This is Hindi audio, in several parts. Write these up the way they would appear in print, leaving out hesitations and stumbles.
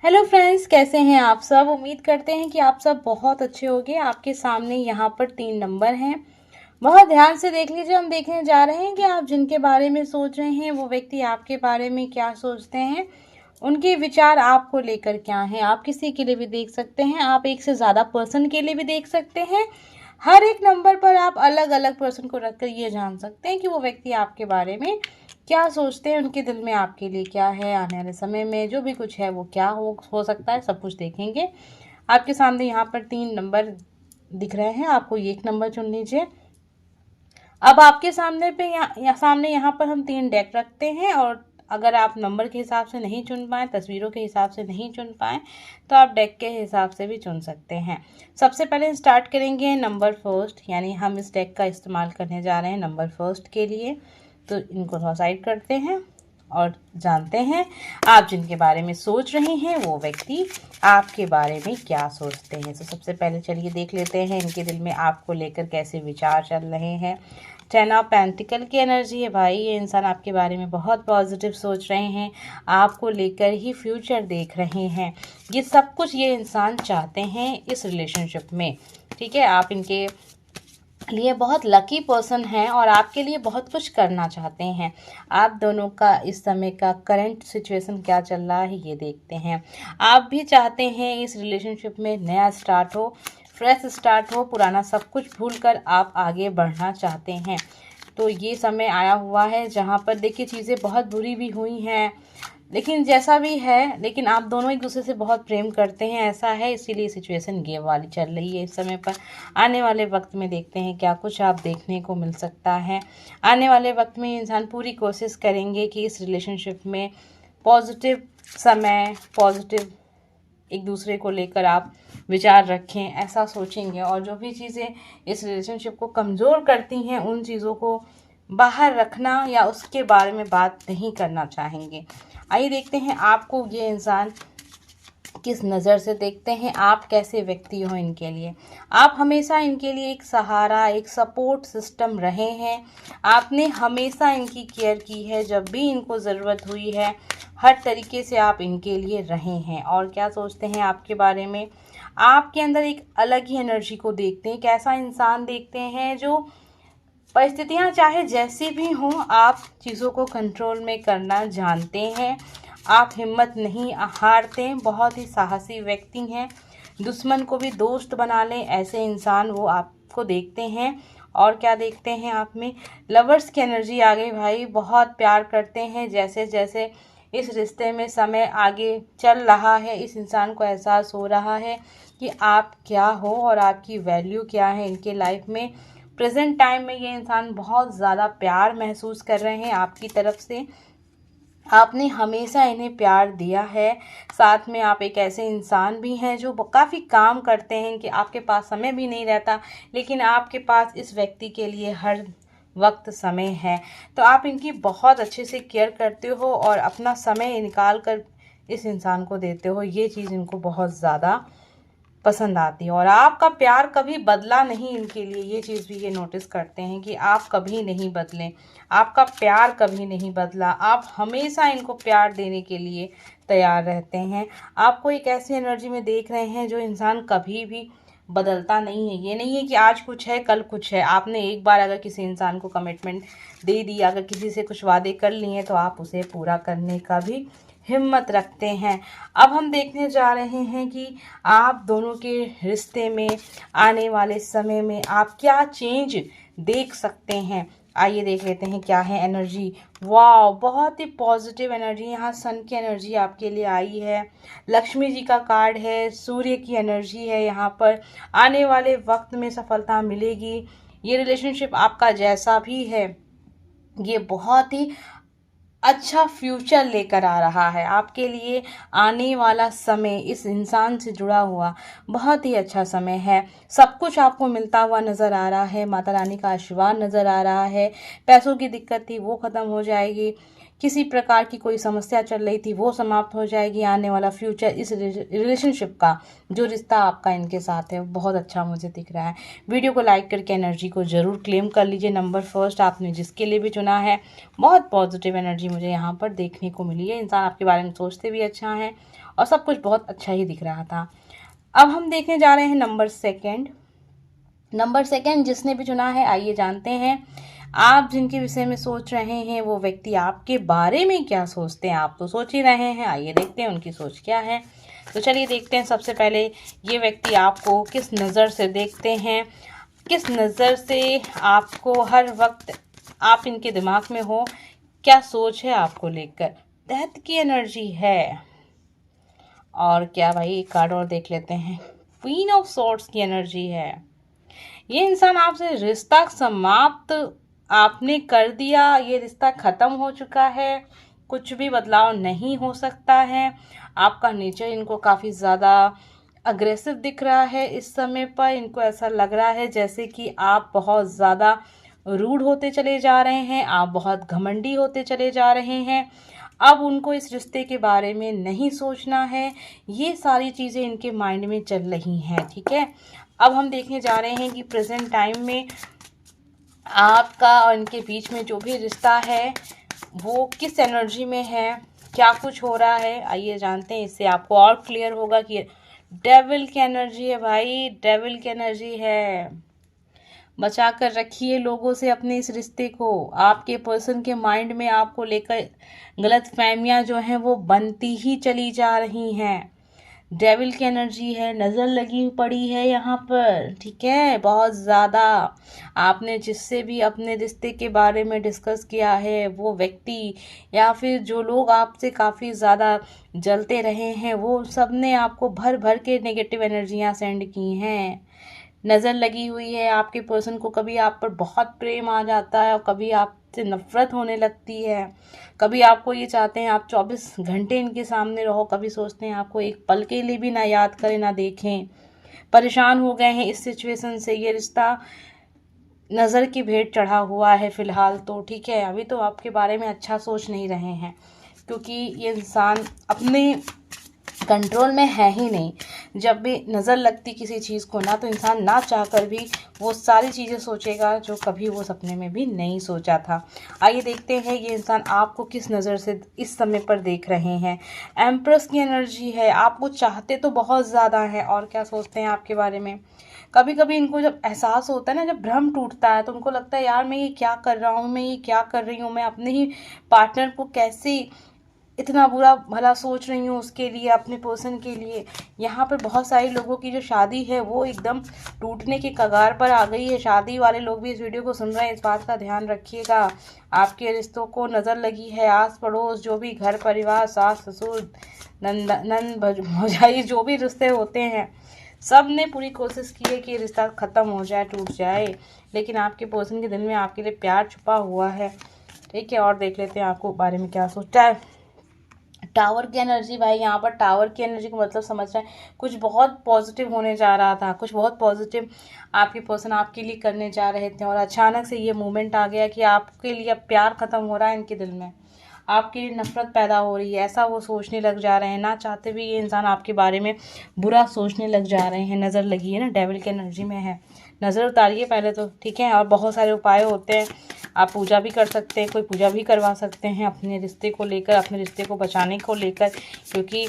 हेलो फ्रेंड्स, कैसे हैं आप सब। उम्मीद करते हैं कि आप सब बहुत अच्छे होंगे। आपके सामने यहाँ पर 3 नंबर हैं। बहुत ध्यान से देख लीजिए। हम देखने जा रहे हैं कि आप जिनके बारे में सोच रहे हैं वो व्यक्ति आपके बारे में क्या सोचते हैं, उनके विचार आपको लेकर क्या हैं। आप किसी के लिए भी देख सकते हैं, आप एक से ज़्यादा पर्सन के लिए भी देख सकते हैं। हर एक नंबर पर आप अलग अलग पर्सन को रखकर ये जान सकते हैं कि वो व्यक्ति आपके बारे में क्या सोचते हैं, उनके दिल में आपके लिए क्या है, आने वाले समय में जो भी कुछ है वो क्या हो सकता है, सब कुछ देखेंगे। आपके सामने यहाँ पर 3 नंबर दिख रहे हैं, आपको ये एक नंबर चुन लीजिए। अब आपके सामने पे सामने यहाँ पर हम 3 डेक रखते हैं, और अगर आप नंबर के हिसाब से नहीं चुन पाएँ, तस्वीरों के हिसाब से नहीं चुन पाएँ, तो आप डेक के हिसाब से भी चुन सकते हैं। सबसे पहले स्टार्ट करेंगे नंबर फर्स्ट, यानी हम इस डेक का इस्तेमाल करने जा रहे हैं नंबर फर्स्ट के लिए। तो इनको थोड़ा साइड करते हैं और जानते हैं आप जिनके बारे में सोच रहे हैं वो व्यक्ति आपके बारे में क्या सोचते हैं। तो सबसे पहले चलिए देख लेते हैं इनके दिल में आपको लेकर कैसे विचार चल रहे हैं। 10 ऑफ पेंटिकल की एनर्जी है भाई। ये इंसान आपके बारे में बहुत पॉजिटिव सोच रहे हैं, आपको लेकर ही फ्यूचर देख रहे हैं। ये सब कुछ ये इंसान चाहते हैं इस रिलेशनशिप में। ठीक है, आप इनके लिए बहुत लकी पर्सन हैं और आपके लिए बहुत कुछ करना चाहते हैं। आप दोनों का इस समय का करंट सिचुएशन क्या चल रहा है ये देखते हैं। आप भी चाहते हैं इस रिलेशनशिप में नया स्टार्ट हो, फ्रेश स्टार्ट हो, पुराना सब कुछ भूलकर आप आगे बढ़ना चाहते हैं। तो ये समय आया हुआ है जहाँ पर देखिए चीज़ें बहुत बुरी भी हुई हैं, लेकिन जैसा भी है, लेकिन आप दोनों एक दूसरे से बहुत प्रेम करते हैं, ऐसा है, इसीलिए सिचुएशन ये वाली चल रही है इस समय पर। आने वाले वक्त में देखते हैं क्या कुछ आप देखने को मिल सकता है। आने वाले वक्त में इंसान पूरी कोशिश करेंगे कि इस रिलेशनशिप में पॉजिटिव समय, पॉजिटिव एक दूसरे को लेकर आप विचार रखें, ऐसा सोचेंगे। और जो भी चीज़ें इस रिलेशनशिप को कमज़ोर करती हैं उन चीज़ों को बाहर रखना या उसके बारे में बात नहीं करना चाहेंगे। आइए देखते हैं आपको ये इंसान किस नज़र से देखते हैं, आप कैसे व्यक्ति हो इनके लिए। आप हमेशा इनके लिए एक सहारा, एक सपोर्ट सिस्टम रहे हैं। आपने हमेशा इनकी केयर की है, जब भी इनको ज़रूरत हुई है हर तरीके से आप इनके लिए रहे हैं। और क्या सोचते हैं आपके बारे में, आपके अंदर एक अलग ही एनर्जी को देखते हैं। कैसा इंसान देखते हैं जो परिस्थितियाँ चाहे जैसी भी हों, आप चीज़ों को कंट्रोल में करना जानते हैं। आप हिम्मत नहीं हारते, बहुत ही साहसी व्यक्ति हैं। दुश्मन को भी दोस्त बना लें, ऐसे इंसान वो आपको देखते हैं। और क्या देखते हैं आप में, लवर्स की एनर्जी आ गई भाई। बहुत प्यार करते हैं। जैसे जैसे इस रिश्ते में समय आगे चल रहा है, इस इंसान को एहसास हो रहा है कि आप क्या हो और आपकी वैल्यू क्या है इनके लाइफ में। प्रेजेंट टाइम में ये इंसान बहुत ज़्यादा प्यार महसूस कर रहे हैं आपकी तरफ से। आपने हमेशा इन्हें प्यार दिया है। साथ में आप एक ऐसे इंसान भी हैं जो काफ़ी काम करते हैं, कि आपके पास समय भी नहीं रहता, लेकिन आपके पास इस व्यक्ति के लिए हर वक्त समय है। तो आप इनकी बहुत अच्छे से केयर करते हो और अपना समय निकाल कर इस इंसान को देते हो। ये चीज़ इनको बहुत ज़्यादा पसंद आती है। और आपका प्यार कभी बदला नहीं इनके लिए, ये चीज़ भी ये नोटिस करते हैं कि आप कभी नहीं बदले, आपका प्यार कभी नहीं बदला। आप हमेशा इनको प्यार देने के लिए तैयार रहते हैं। आपको एक ऐसी एनर्जी में देख रहे हैं जो इंसान कभी भी बदलता नहीं है। ये नहीं है कि आज कुछ है कल कुछ है। आपने एक बार अगर किसी इंसान को कमिटमेंट दे दी, अगर किसी से कुछ वादे कर लिए तो आप उसे पूरा करने का भी हिम्मत रखते हैं। अब हम देखने जा रहे हैं कि आप दोनों के रिश्ते में आने वाले समय में आप क्या चेंज देख सकते हैं। आइए देख लेते हैं क्या है एनर्जी। वाह, बहुत ही पॉजिटिव एनर्जी। यहाँ सन की एनर्जी आपके लिए आई है, लक्ष्मी जी का कार्ड है, सूर्य की एनर्जी है। यहाँ पर आने वाले वक्त में सफलता मिलेगी। ये रिलेशनशिप आपका जैसा भी है, ये बहुत ही अच्छा फ्यूचर लेकर आ रहा है आपके लिए। आने वाला समय इस इंसान से जुड़ा हुआ बहुत ही अच्छा समय है। सब कुछ आपको मिलता हुआ नज़र आ रहा है। माता रानी का आशीर्वाद नज़र आ रहा है। पैसों की दिक्कत थी वो ख़त्म हो जाएगी। किसी प्रकार की कोई समस्या चल रही थी वो समाप्त हो जाएगी। आने वाला फ्यूचर इस रिलेशनशिप का, जो रिश्ता आपका इनके साथ है, बहुत अच्छा मुझे दिख रहा है। वीडियो को लाइक करके एनर्जी को ज़रूर क्लेम कर लीजिए। नंबर फर्स्ट आपने जिसके लिए भी चुना है, बहुत पॉजिटिव एनर्जी मुझे यहाँ पर देखने को मिली है। इंसान आपके बारे में सोचते भी अच्छा है और सब कुछ बहुत अच्छा ही दिख रहा था। अब हम देखने जा रहे हैं नंबर सेकंड जिसने भी चुना है, आइए जानते हैं आप जिनके विषय में सोच रहे हैं वो व्यक्ति आपके बारे में क्या सोचते हैं। आप तो सोच ही रहे हैं, आइए देखते हैं उनकी सोच क्या है। तो चलिए देखते हैं। सबसे पहले ये व्यक्ति आपको किस नज़र से देखते हैं, किस नज़र से आपको हर वक्त आप इनके दिमाग में हो, क्या सोच है आपको लेकर। डेथ की एनर्जी है। और क्या भाई, एक कार्ड और देख लेते हैं। क्वीन ऑफ सॉर्ड्स की एनर्जी है। ये इंसान आपसे रिश्ता समाप्त आपने कर दिया, ये रिश्ता ख़त्म हो चुका है, कुछ भी बदलाव नहीं हो सकता है। आपका नेचर इनको काफ़ी ज़्यादा अग्रेसिव दिख रहा है इस समय पर। इनको ऐसा लग रहा है जैसे कि आप बहुत ज़्यादा रूड होते चले जा रहे हैं, आप बहुत घमंडी होते चले जा रहे हैं। अब उनको इस रिश्ते के बारे में नहीं सोचना है, ये सारी चीज़ें इनके माइंड में चल रही हैं, ठीक है। अब हम देखने जा रहे हैं कि प्रेजेंट टाइम में आपका और इनके बीच में जो भी रिश्ता है वो किस एनर्जी में है, क्या कुछ हो रहा है, आइए जानते हैं। इससे आपको और क्लियर होगा कि डेविल की एनर्जी है भाई, डेविल की एनर्जी है। बचा कर रखिए लोगों से अपने इस रिश्ते को। आपके पर्सन के माइंड में आपको लेकर गलत फहमियाँ जो हैं वो बनती ही चली जा रही हैं। डेविल की एनर्जी है, नज़र लगी पड़ी है यहाँ पर, ठीक है, बहुत ज़्यादा। आपने जिससे भी अपने रिश्ते के बारे में डिस्कस किया है वो व्यक्ति या फिर जो लोग आपसे काफ़ी ज़्यादा जलते रहे हैं वो सब ने आपको भर भर के नेगेटिव एनर्जियाँ सेंड की हैं। नज़र लगी हुई है आपके पर्सन को। कभी आप पर बहुत प्रेम आ जाता है और कभी आपसे नफ़रत होने लगती है। कभी आपको ये चाहते हैं आप 24 घंटे इनके सामने रहो, कभी सोचते हैं आपको एक पल के लिए भी ना याद करें ना देखें। परेशान हो गए हैं इस सिचुएशन से। ये रिश्ता नज़र की भेंट चढ़ा हुआ है फ़िलहाल तो, ठीक है। अभी तो आपके बारे में अच्छा सोच नहीं रहे हैं क्योंकि ये इंसान अपने कंट्रोल में है ही नहीं। जब भी नज़र लगती किसी चीज़ को ना, तो इंसान ना चाहकर भी वो सारी चीज़ें सोचेगा जो कभी वो सपने में भी नहीं सोचा था। आइए देखते हैं ये इंसान आपको किस नज़र से इस समय पर देख रहे हैं। एम्प्रेस की एनर्जी है। आपको चाहते तो बहुत ज़्यादा है और क्या सोचते हैं आपके बारे में। कभी कभी इनको जब एहसास होता है ना, जब भ्रम टूटता है तो उनको लगता है यार मैं ये क्या कर रहा हूँ, मैं ये क्या कर रही हूँ, मैं अपने ही पार्टनर को कैसे इतना बुरा भला सोच रही हूँ उसके लिए, अपने पर्सन के लिए। यहाँ पर बहुत सारे लोगों की जो शादी है वो एकदम टूटने के कगार पर आ गई है। शादी वाले लोग भी इस वीडियो को सुन रहे हैं, इस बात का ध्यान रखिएगा। आपके रिश्तों को नज़र लगी है। आस पड़ोस जो भी घर परिवार, सास ससुर, नंद भौजाई, जो भी रिश्ते होते हैं सब ने पूरी कोशिश की है कि ये रिश्ता ख़त्म हो जाए, टूट जाए, लेकिन आपके पर्सन के दिल में आपके लिए प्यार छुपा हुआ है, ठीक है। और देख लेते हैं आपको बारे में क्या सोचता है। टावर की एनर्जी भाई, यहाँ पर टावर की एनर्जी का मतलब समझ रहे हैं कुछ बहुत पॉजिटिव होने जा रहा था, कुछ बहुत पॉजिटिव आपके पर्सन आपके लिए करने जा रहे थे और अचानक से ये मोमेंट आ गया कि आपके लिए अब प्यार ख़त्म हो रहा है। इनके दिल में आपके लिए नफ़रत पैदा हो रही है, ऐसा वो सोचने लग जा रहे हैं। ना चाहते भी ये इंसान आपके बारे में बुरा सोचने लग जा रहे हैं। नज़र लगी है ना, डेविल की एनर्जी में है। नज़र उतारिए पहले तो, ठीक है। और बहुत सारे उपाय होते हैं, आप पूजा भी कर सकते हैं, कोई पूजा भी करवा सकते हैं अपने रिश्ते को लेकर, अपने रिश्ते को बचाने को लेकर, क्योंकि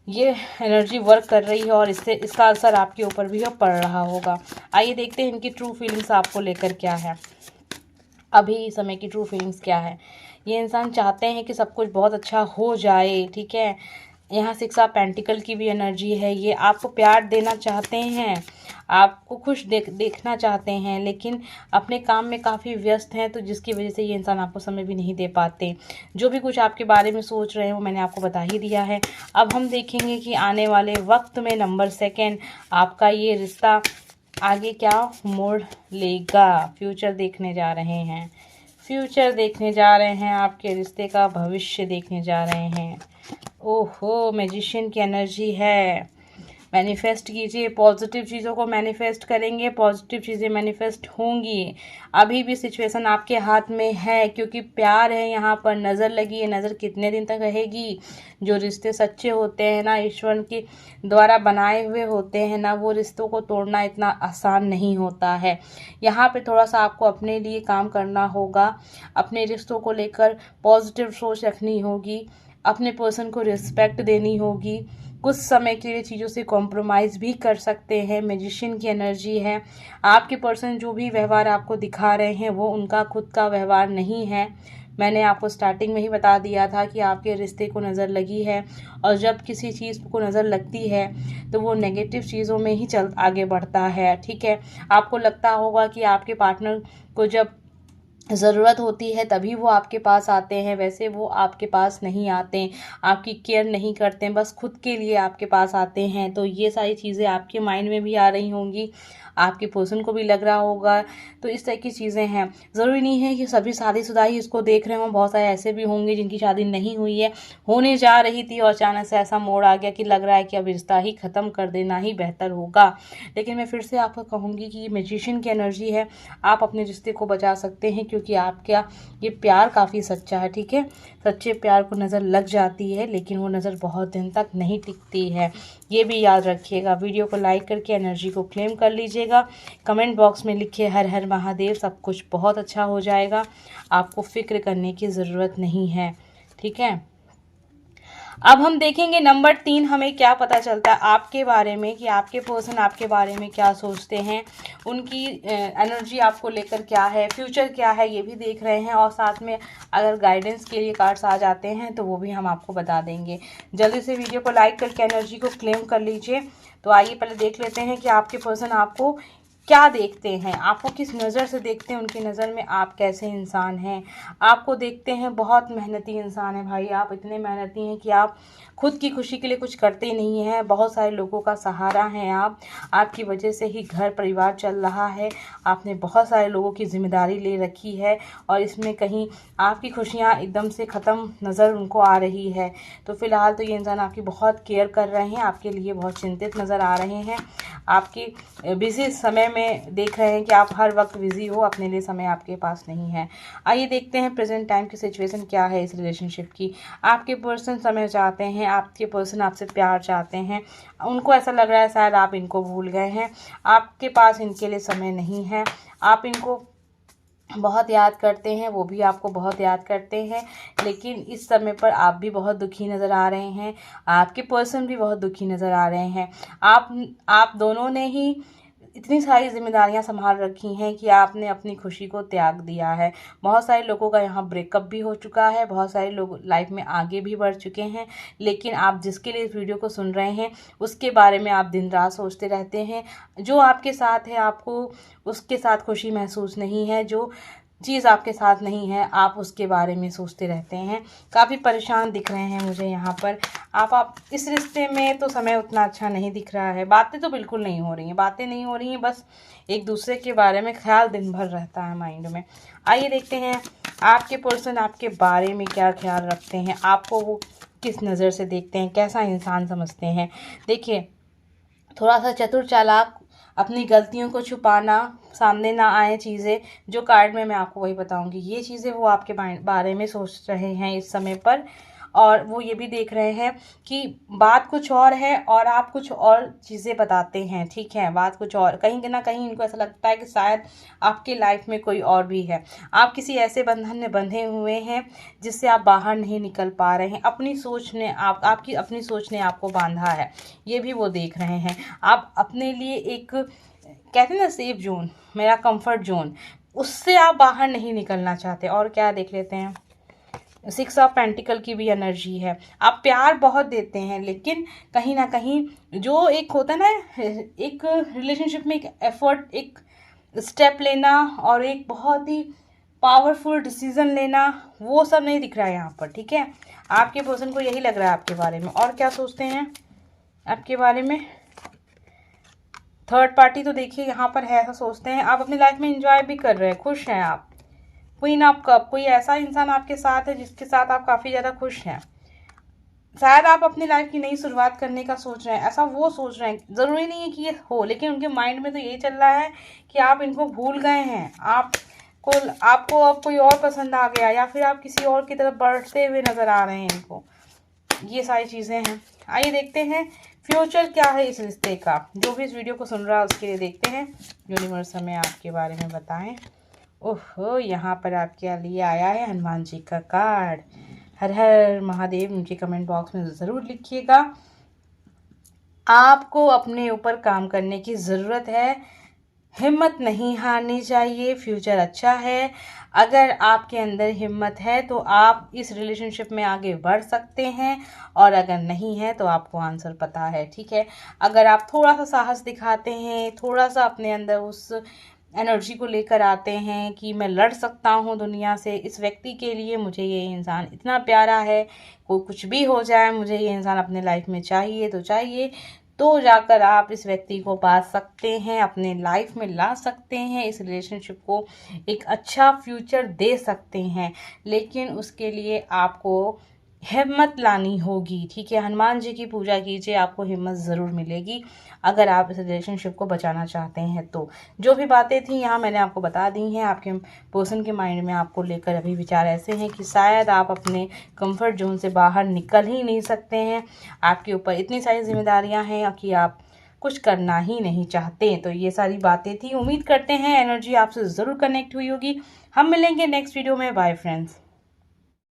ये एनर्जी वर्क कर रही है और इससे इसका असर आपके ऊपर भी पड़ रहा होगा। आइए देखते हैं इनकी ट्रू फीलिंग्स आपको लेकर क्या है, अभी समय की ट्रू फीलिंग्स क्या है। ये इंसान चाहते हैं कि सब कुछ बहुत अच्छा हो जाए, ठीक है। यहाँ 6 ऑफ पेंटिकल की भी एनर्जी है। ये आपको प्यार देना चाहते हैं, आपको खुश देखना चाहते हैं, लेकिन अपने काम में काफ़ी व्यस्त हैं, तो जिसकी वजह से ये इंसान आपको समय भी नहीं दे पाते। जो भी कुछ आपके बारे में सोच रहे हैं वो मैंने आपको बता ही दिया है। अब हम देखेंगे कि आने वाले वक्त में नंबर सेकंड आपका ये रिश्ता आगे क्या मोड़ लेगा। फ्यूचर देखने जा रहे हैं, फ्यूचर देखने जा रहे हैं, आपके रिश्ते का भविष्य देखने जा रहे हैं। ओहो, मैजिशियन की एनर्जी है। मैनिफेस्ट कीजिए, पॉजिटिव चीज़ों को मैनिफेस्ट करेंगे, पॉजिटिव चीज़ें मैनिफेस्ट होंगी। अभी भी सिचुएशन आपके हाथ में है क्योंकि प्यार है, यहाँ पर नज़र लगी है। नज़र कितने दिन तक रहेगी। जो रिश्ते सच्चे होते हैं ना, ईश्वर के द्वारा बनाए हुए होते हैं ना, वो रिश्तों को तोड़ना इतना आसान नहीं होता है। यहाँ पे थोड़ा सा आपको अपने लिए काम करना होगा, अपने रिश्तों को लेकर पॉजिटिव सोच रखनी होगी। अपने पर्सन को रिस्पेक्ट देनी होगी, कुछ समय के लिए चीज़ों से कॉम्प्रोमाइज़ भी कर सकते हैं। मैजिशियन की एनर्जी है। आपके पर्सन जो भी व्यवहार आपको दिखा रहे हैं वो उनका खुद का व्यवहार नहीं है। मैंने आपको स्टार्टिंग में ही बता दिया था कि आपके रिश्ते को नज़र लगी है, और जब किसी चीज़ को नज़र लगती है तो वो नेगेटिव चीज़ों में ही आगे बढ़ता है। ठीक है, आपको लगता होगा कि आपके पार्टनर को जब ज़रूरत होती है तभी वो आपके पास आते हैं, वैसे वो आपके पास नहीं आते, आपकी केयर नहीं करते, बस खुद के लिए आपके पास आते हैं। तो ये सारी चीज़ें आपके माइंड में भी आ रही होंगी, आपके पर्सन को भी लग रहा होगा। तो इस तरह की चीज़ें हैं। ज़रूरी नहीं है कि सभी शादीशुदा ही इसको देख रहे हों, बहुत सारे ऐसे भी होंगे जिनकी शादी नहीं हुई है, होने जा रही थी, और अचानक से ऐसा मोड़ आ गया कि लग रहा है कि अब रिश्ता ही ख़त्म कर देना ही बेहतर होगा। लेकिन मैं फिर से आपको कहूँगी कि ये मैजिशियन की एनर्जी है, आप अपने रिश्ते को बचा सकते हैं, क्योंकि आपका ये प्यार काफ़ी सच्चा है। ठीक है, सच्चे प्यार को नज़र लग जाती है, लेकिन वो नज़र बहुत दिन तक नहीं टिकती है, ये भी याद रखिएगा। वीडियो को लाइक करके एनर्जी को क्लेम कर लीजिएगा। कमेंट बॉक्स में लिखिए हर हर महादेव, सब कुछ बहुत अच्छा हो जाएगा, आपको फिक्र करने की ज़रूरत नहीं है। ठीक है, अब हम देखेंगे नंबर 3 हमें क्या पता चलता है आपके बारे में, कि आपके पर्सन आपके बारे में क्या सोचते हैं, उनकी एनर्जी आपको लेकर क्या है, फ्यूचर क्या है, ये भी देख रहे हैं। और साथ में अगर गाइडेंस के लिए कार्ड्स आ जाते हैं तो वो भी हम आपको बता देंगे। जल्दी से वीडियो को लाइक करके एनर्जी को क्लेम कर लीजिए। तो आइए पहले देख लेते हैं कि आपके पर्सन आपको क्या देखते हैं, आपको किस नज़र से देखते हैं, उनकी नज़र में आप कैसे इंसान हैं। आपको देखते हैं बहुत मेहनती इंसान है भाई, आप इतने मेहनती हैं कि आप खुद की खुशी के लिए कुछ करते ही नहीं हैं, बहुत सारे लोगों का सहारा हैं आप, आपकी वजह से ही घर परिवार चल रहा है, आपने बहुत सारे लोगों की जिम्मेदारी ले रखी है, और इसमें कहीं आपकी खुशियाँ एकदम से ख़त्म नज़र उनको आ रही है। तो फिलहाल तो ये इंसान आपकी बहुत केयर कर रहे हैं, आपके लिए बहुत चिंतित नज़र आ रहे हैं, आपकी बिजी समय में देख रहे हैं कि आप हर वक्त बिजी हो, अपने लिए समय आपके पास नहीं है। आइए देखते हैं प्रेजेंट टाइम की सिचुएशन क्या है इस रिलेशनशिप की। आपके पर्सन समय चाहते हैं, आपके पर्सन आपसे प्यार चाहते हैं, उनको ऐसा लग रहा है शायद आप इनको भूल गए हैं, आपके पास इनके लिए समय नहीं है, आप इनको बहुत याद करते हैं, वो भी आपको बहुत याद करते हैं, लेकिन इस समय पर आप भी बहुत दुखी नज़र आ रहे हैं, आपके पर्सन भी बहुत दुखी नज़र आ रहे हैं। आप दोनों ने ही इतनी सारी जिम्मेदारियां संभाल रखी हैं कि आपने अपनी खुशी को त्याग दिया है। बहुत सारे लोगों का यहाँ ब्रेकअप भी हो चुका है, बहुत सारे लोग लाइफ में आगे भी बढ़ चुके हैं, लेकिन आप जिसके लिए इस वीडियो को सुन रहे हैं उसके बारे में आप दिन रात सोचते रहते हैं। जो आपके साथ है आपको उसके साथ खुशी महसूस नहीं है, जो चीज़ आपके साथ नहीं है आप उसके बारे में सोचते रहते हैं। काफ़ी परेशान दिख रहे हैं मुझे यहाँ पर। आप इस रिश्ते में तो समय उतना अच्छा नहीं दिख रहा है, बातें तो बिल्कुल नहीं हो रही हैं, बातें नहीं हो रही हैं, बस एक दूसरे के बारे में ख्याल दिन भर रहता है माइंड में। आइए देखते हैं आपके पर्सन आपके बारे में क्या ख्याल रखते हैं, आपको वो किस नज़र से देखते हैं, कैसा इंसान समझते हैं। देखिए, थोड़ा सा चतुर चालाक, अपनी गलतियों को छुपाना, सामने ना आए चीज़ें, जो कार्ड में मैं आपको वही बताऊंगी, ये चीज़ें वो आपके बारे में सोच रहे हैं इस समय पर। और वो ये भी देख रहे हैं कि बात कुछ और है और आप कुछ और चीज़ें बताते हैं। ठीक है, बात कुछ और, कहीं ना कहीं इनको ऐसा लगता है कि शायद आपके लाइफ में कोई और भी है, आप किसी ऐसे बंधन में बंधे हुए हैं जिससे आप बाहर नहीं निकल पा रहे हैं, अपनी सोच ने आपकी अपनी सोच ने आपको बांधा है, ये भी वो देख रहे हैं। आप अपने लिए एक, कहते हैं ना, सेफ जोन, मेरा कंफर्ट जोन, उससे आप बाहर नहीं निकलना चाहते। और क्या देख लेते हैं, 6 ऑफ पेंटिकल की भी एनर्जी है। आप प्यार बहुत देते हैं, लेकिन कहीं ना कहीं जो एक होता है ना, एक रिलेशनशिप में एक एफर्ट, एक स्टेप लेना और एक बहुत ही पावरफुल डिसीजन लेना, वो सब नहीं दिख रहा है यहाँ पर। ठीक है, आपके पर्सन को यही लग रहा है आपके बारे में। और क्या सोचते हैं आपके बारे में, थर्ड पार्टी तो देखिए यहाँ पर है, ऐसा सोचते हैं आप अपनी लाइफ में एंजॉय भी कर रहे हैं, खुश हैं आप। क्वीन ऑफ कप, कोई ऐसा इंसान आपके साथ है जिसके साथ आप काफ़ी ज़्यादा खुश हैं, शायद आप अपनी लाइफ की नई शुरुआत करने का सोच रहे हैं, ऐसा वो सोच रहे हैं। ज़रूरी नहीं है कि ये हो, लेकिन उनके माइंड में तो यही चल रहा है कि आप इनको भूल गए हैं, आपको अब कोई और पसंद आ गया, या फिर आप किसी और की तरफ बढ़ते हुए नज़र आ रहे हैं इनको, ये सारी चीज़ें हैं। आइए देखते हैं फ्यूचर क्या है इस रिश्ते का। जो भी इस वीडियो को सुन रहा है उसके लिए देखते हैं यूनिवर्स हमें आपके बारे में बताएं। ओहो, यहाँ पर आपके लिए आया है हनुमान जी का कार्ड। हर हर महादेव मुझे कमेंट बॉक्स में ज़रूर लिखिएगा। आपको अपने ऊपर काम करने की ज़रूरत है, हिम्मत नहीं हारनी चाहिए, फ्यूचर अच्छा है। अगर आपके अंदर हिम्मत है तो आप इस रिलेशनशिप में आगे बढ़ सकते हैं, और अगर नहीं है तो आपको आंसर पता है, ठीक है। अगर आप थोड़ा सा साहस दिखाते हैं, थोड़ा सा अपने अंदर उस एनर्जी को लेकर आते हैं कि मैं लड़ सकता हूँ दुनिया से, इस व्यक्ति के लिए मुझे ये इंसान इतना प्यारा है, कोई कुछ भी हो जाए मुझे ये इंसान अपने लाइफ में चाहिए तो चाहिए, तो जाकर आप इस व्यक्ति को पा सकते हैं, अपने लाइफ में ला सकते हैं, इस रिलेशनशिप को एक अच्छा फ्यूचर दे सकते हैं। लेकिन उसके लिए आपको हिम्मत लानी होगी, ठीक है। हनुमान जी की पूजा कीजिए, आपको हिम्मत ज़रूर मिलेगी अगर आप इस रिलेशनशिप को बचाना चाहते हैं तो। जो भी बातें थी यहाँ मैंने आपको बता दी हैं। आपके पर्सन के माइंड में आपको लेकर अभी विचार ऐसे हैं कि शायद आप अपने कंफर्ट जोन से बाहर निकल ही नहीं सकते हैं, आपके ऊपर इतनी सारी जिम्मेदारियां हैं कि आप कुछ करना ही नहीं चाहते। तो ये सारी बातें थी। उम्मीद करते हैं एनर्जी आपसे ज़रूर कनेक्ट हुई होगी। हम मिलेंगे नेक्स्ट वीडियो में। Bye friends.